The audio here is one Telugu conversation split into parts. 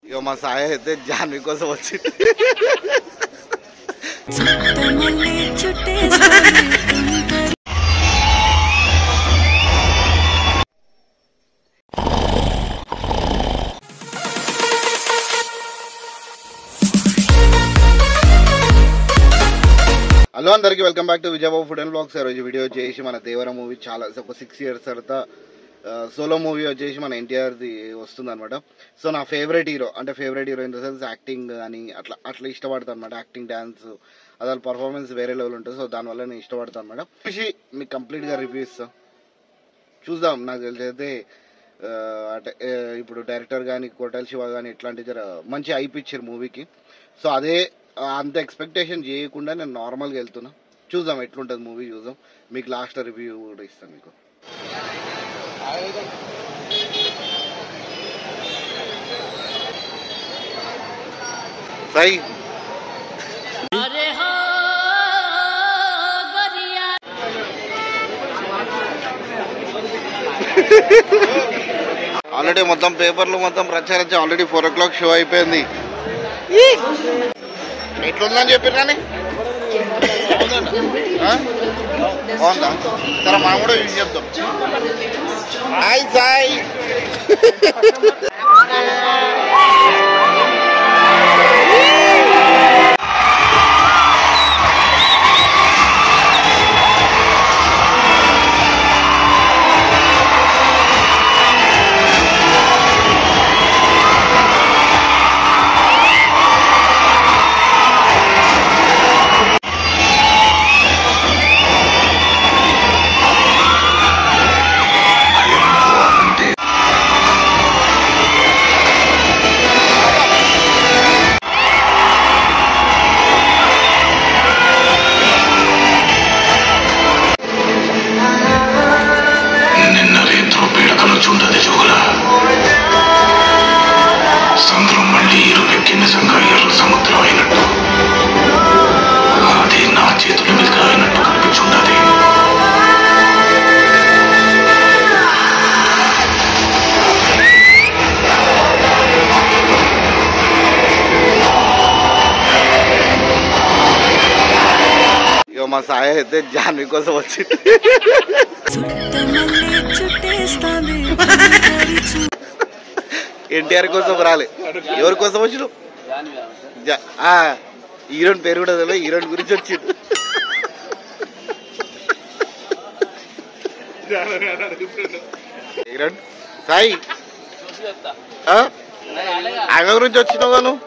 ఇక మా సాయి అయితే జాన్వి కోసం వచ్చి హలో అందరికి welcome back to Vijayababu food and blogs. ఈరోజు వీడియో వచ్చేసి మన దేవర మూవీ చాలా ఒక 6 years తర్వాత సోలో మూవీ వచ్చేసి మన ఎన్టీఆర్ది వస్తుంది అనమాట. సో నా favourite hero in the sense acting కానీ అట్లా ఇష్టపడతాను అనమాట. యాక్టింగ్, డాన్స్, అసలు పర్ఫార్మెన్స్ వేరే లెవెల్ ఉంటుంది. సో దానివల్ల నేను ఇష్టపడతాను అనమాట. చూసి మీకు కంప్లీట్గా రివ్యూ ఇస్తాను, చూద్దాం. నాకు తెలిసి అయితే అంటే ఇప్పుడు డైరెక్టర్ కానీ కోటల్ శివ కానీ ఇట్లాంటి మంచి హైప్ ఇచ్చారు మూవీకి. సో అదే అంత ఎక్స్పెక్టేషన్ చేయకుండా నేను నార్మల్గా వెళ్తున్నా. చూద్దాం ఎట్లుంటుంది మూవీ, చూద్దాం. మీకు లాస్ట్ రివ్యూ కూడా ఇస్తాను మీకు. సాయి ఆల్రెడీ మొత్తం పేపర్లు మొత్తం ప్రచారం ఆల్రెడీ 4 o'clock షో అయిపోయింది. ఎట్లుందని చెప్పిర్రాని బాగుందా? సరే మనం కూడా యూజ్ చేద్దాం. హాయ్ సాయి. మా సాయి అయితే జాన్వి కోసం వచ్చి ఎన్టీఆర్ కోసం రాలే. ఎవరి కోసం వచ్చిన హీరోయిన్ పేరు కూడా తెలియదు, హీరోయిన్ గురించి వచ్చిండు. హీరోయిన్ సాయి ఆమె గురించి వచ్చినావు కదా, నువ్వు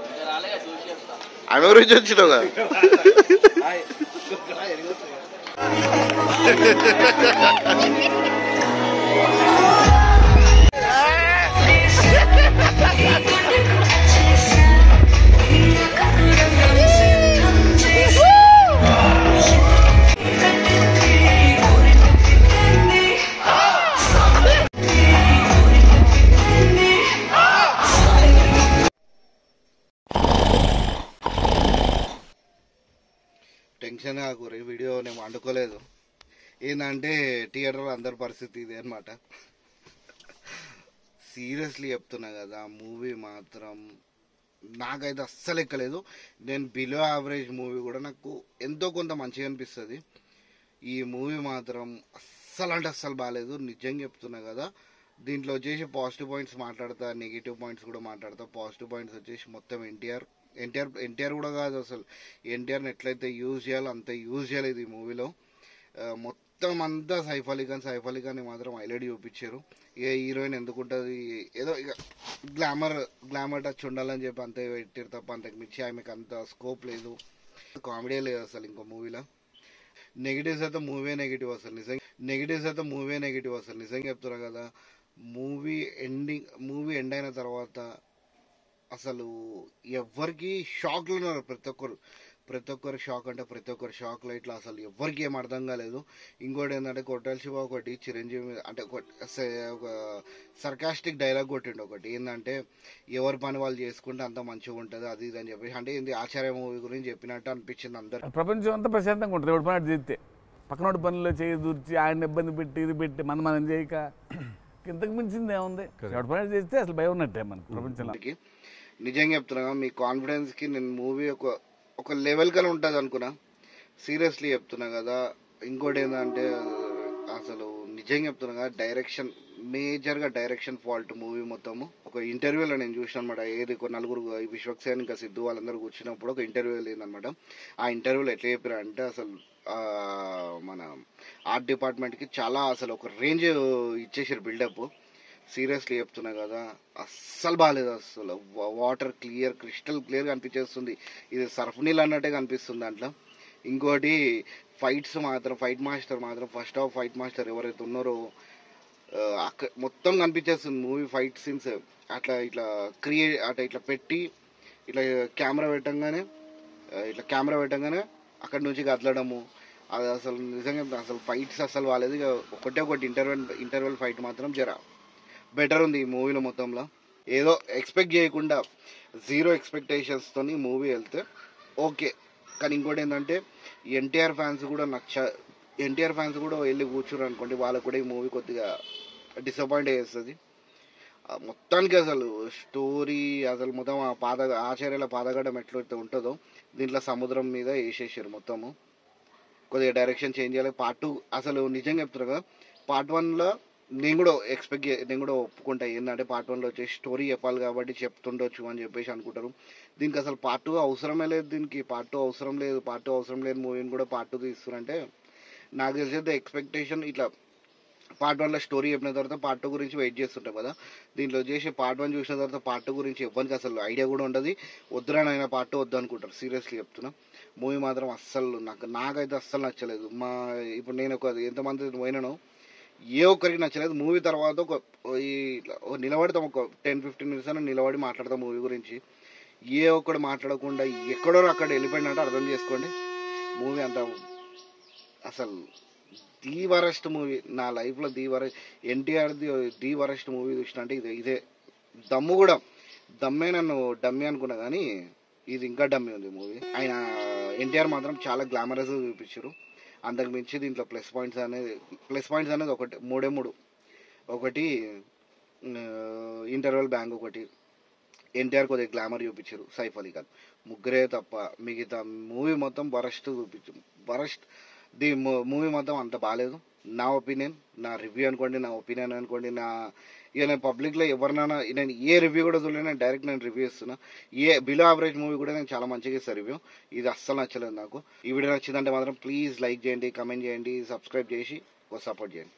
ఆమె గురించి వచ్చినావు కదా. టెన్షన్ కాకూరి, వీడియో నేను వండుకోలేదు. ఏంటంటే థియేటర్లో అందరి పరిస్థితి ఇదే అనమాట. సీరియస్లీ చెప్తున్నా కదా, మూవీ మాత్రం నాకైతే అస్సలు ఎక్కలేదు. నేను బిలో యావరేజ్ మూవీ కూడా నాకు ఎంతో కొంత మంచిగా అనిపిస్తుంది. ఈ మూవీ మాత్రం అస్సలు అంటే అస్సలు బాగాలేదు, నిజంగా చెప్తున్నా కదా. దీంట్లో వచ్చేసి పాజిటివ్ పాయింట్స్ మాట్లాడతా, నెగిటివ్ పాయింట్స్ కూడా మాట్లాడతా. పాజిటివ్ పాయింట్స్ వచ్చేసి మొత్తం ఎన్టీఆర్ కూడా కాదు, అసలు ఎన్టీఆర్ని ఎట్లయితే యూజ్ చేయాలో అంత యూజ్ చేయలేదు ఈ మూవీలో. మొత్తం అంతా సైఫ్ అలీ ఖాన్ మాత్రం హైలైట్ చూపించారు. ఏ హీరోయిన్ ఎందుకుంటుంది, ఏదో ఇక గ్లామర్ టచ్ ఉండాలని చెప్పి అంతే పెట్టారు తప్ప అంతకు మించి ఆమెకు అంత స్కోప్ లేదు. కామెడీ లేదు అసలు ఇంకో మూవీలో. నెగిటివ్స్ అయితే మూవీ నెగిటివ్ అసలు నిజంగా చెప్తున్నా కదా. మూవీ ఎండ్ అయిన తర్వాత అసలు ఎవరికి షాక్లో ఉన్నారు. ప్రతి ఒక్కరు షాక్ అంటే ప్రతి ఒక్కరు షాక్లో ఇట్లా అసలు ఎవరికి ఏం అర్థం కాలేదు. ఇంకోటి ఏంటంటే కోటల్ శివ ఒకటి చిరంజీవి అంటే ఒక సర్కాస్టిక్ డైలాగ్ కొట్టిండు ఒకటి, ఏంటంటే ఎవరి పని వాళ్ళు చేసుకుంటే అంత మంచిగా ఉంటుంది అది ఇది అని చెప్పేసి. అంటే ఏంది ఆచార్య మూవీ గురించి చెప్పినట్టు అనిపించింది అందరు. ప్రపంచం అంతా ప్రశాంతంగా ఉంటుంది ఎవరి పని చేస్తే. పక్కనోటి పనుల్లో చేయి దూర్చి ఆయన ఇబ్బంది పెట్టి ఇది పెట్టి మనం చేయక ఇంతకు మించింది ఏముంది. ఎవరి పని చేస్తే అసలు భయం ఉన్నట్టే మనకు ప్రపంచంలో. నిజంగా చెప్తున్నా, మీ కాన్ఫిడెన్స్కి నేను మూవీ ఒక లెవెల్ కన్నా ఉంటుంది అనుకున్నా. సీరియస్లీ చెప్తున్నా కదా. ఇంకోటి ఏంటంటే అసలు నిజంగా చెప్తున్నా కదా, డైరెక్షన్ మేజర్గా డైరెక్షన్ ఫాల్ట్ మూవీ మొత్తము. ఒక ఇంటర్వ్యూలో నేను చూసిన అనమాట, ఏది ఒక నలుగురు విశ్వక్సేన్ ఇంకా సిద్ధు వాళ్ళందరూ కూర్చున్నప్పుడు ఒక ఇంటర్వ్యూ వెళ్ళిందనమాట. ఆ ఇంటర్వ్యూలో ఎట్లా చెప్పారు అంటే అసలు మన ఆర్ట్ డిపార్ట్మెంట్కి చాలా అసలు ఒక రేంజ్ ఇచ్చేసారు బిల్డప్. సీరియస్లీ చెప్తున్నా కదా, అస్సలు బాగాలేదు. అసలు వాటర్ క్రిస్టల్ క్లియర్గా అనిపించేస్తుంది. ఇది సర్ఫ్ నీళ్ళు అన్నట్టే కనిపిస్తుంది దాంట్లో. ఇంకోటి ఫైట్ మాస్టర్ మాత్రం ఫస్ట్ హాఫ్ ఫైట్ మాస్టర్ ఎవరైతే ఉన్నారో అక్కడ మొత్తం కనిపించేస్తుంది మూవీ ఫైట్ సీన్స్. అట్లా ఇట్లా పెట్టి ఇట్లా కెమెరా పెట్టంగానే అక్కడి నుంచి కదలడము. అది అసలు నిజంగా అసలు ఫైట్స్ అసలు బాగాలేదు. ఇక ఒకటి ఇంటర్వెల్ ఫైట్ మాత్రం బెటర్ ఉంది ఈ మూవీలో మొత్తంలో. ఏదో ఎక్స్పెక్ట్ చేయకుండా జీరో ఎక్స్పెక్టేషన్స్తో మూవీ వెళ్తే ఓకే. కానీ ఇంకోటి ఏంటంటే ఎన్టీఆర్ ఫ్యాన్స్ కూడా వెళ్ళి కూర్చున్నారు అనుకోండి, వాళ్ళకు కూడా ఈ మూవీ కొద్దిగా డిసప్పాయింట్ చేస్తుంది. మొత్తానికి అసలు స్టోరీ అసలు మొత్తం ఆచార్యాల పాదగడం ఎట్లయితే ఉంటుందో దీంట్లో సముద్రం మీద వేసేసారు మొత్తము. కొద్దిగా డైరెక్షన్ చేంజ్ చేయాలి. పార్ట్ 2 అసలు నిజంగా చెప్తున్నారు కదా, పార్ట్ 1లో నేను కూడా ఒప్పుకుంటా. ఏంటంటే పార్ట్ 1లో వచ్చేసి స్టోరీ చెప్పాలి కాబట్టి చెప్తుండొచ్చు అని చెప్పేసి అనుకుంటారు. దీనికి అసలు పార్ట్ 2 అవసరమే లేదు. పార్ట్ 2 అవసరం లేదు మూవీని కూడా పార్ట్ 2 తీస్తున్నారంటే నాకు తెలిసి ఎక్స్పెక్టేషన్ ఇట్లా పార్ట్ 1లో స్టోరీ చెప్పిన తర్వాత పార్ట్ 2 గురించి వెయిట్ చేస్తుంటాం కదా. దీంట్లో చేసి పార్ట్ 1 చూసిన తర్వాత పార్ట్ 2 గురించి ఎవరికి అసలు ఐడియా కూడా ఉండదు. వద్దురానైనా పార్ట్ 2 వద్దు అనుకుంటారు. సీరియస్లీ చెప్తున్నా, మూవీ మాత్రం అస్సలు నాకైతే అస్సలు నచ్చలేదు. ఇప్పుడు నేను ఎంతమంది పోయినానో ఏ ఒక్కరికి నచ్చలేదు. మూవీ తర్వాత నిలబడతాం ఒక 10-15 minutes అని నిలబడి మాట్లాడతాం మూవీ గురించి. ఏ ఒక్కడు మాట్లాడకుండా ఎక్కడో అక్కడ వెళ్ళిపోయినట్టు అర్థం చేసుకోండి. మూవీ అంత అసలు ది వరస్ట్ మూవీ నా లైఫ్లో. ది వరస్ట్ మూవీ చూసిన అంటే ఇదే. దమ్ము కూడా నన్ను డమ్మి అనుకున్నా, కానీ ఇది ఇంకా డమ్మి ఉంది మూవీ. ఆయన ఎన్టీఆర్ మాత్రం చాలా గ్లామరస్గా చూపించారు. అంతకు మించి దీంట్లో ప్లస్ పాయింట్స్ అనేది మూడే మూడు. ఒకటి ఇంటర్వెల్ బ్యాంక్, ఒకటి ఎన్టీఆర్ కొద్దిగా గ్లామర్ చూపించారు, సైఫ్ అలీ ఖాన్, ముగ్గురే తప్ప మిగతా మూవీ మొత్తం వరస్ట్. మూవీ మొత్తం అంత బాగాలేదు. నా ఒపీనియన్, నా రివ్యూ అనుకోండి, నా ఒపీనియన్ అనుకోండి. ఇక నేను పబ్లిక్లో ఎవరినైనా నేను ఏ రివ్యూ కూడా చూడలేదు. నేను డైరెక్ట్ రివ్యూ ఇస్తున్నా. బిలో యావరేజ్ మూవీ కూడా నేను చాలా మంచిగా ఇస్తాను రివ్యూ. ఇది అస్సలు నచ్చలేదు నాకు. ఈ వీడియో నచ్చిందంటే మాత్రం ప్లీజ్ లైక్ చేయండి, కమెంట్ చేయండి, సబ్స్క్రైబ్ చేసి సపోర్ట్ చేయండి.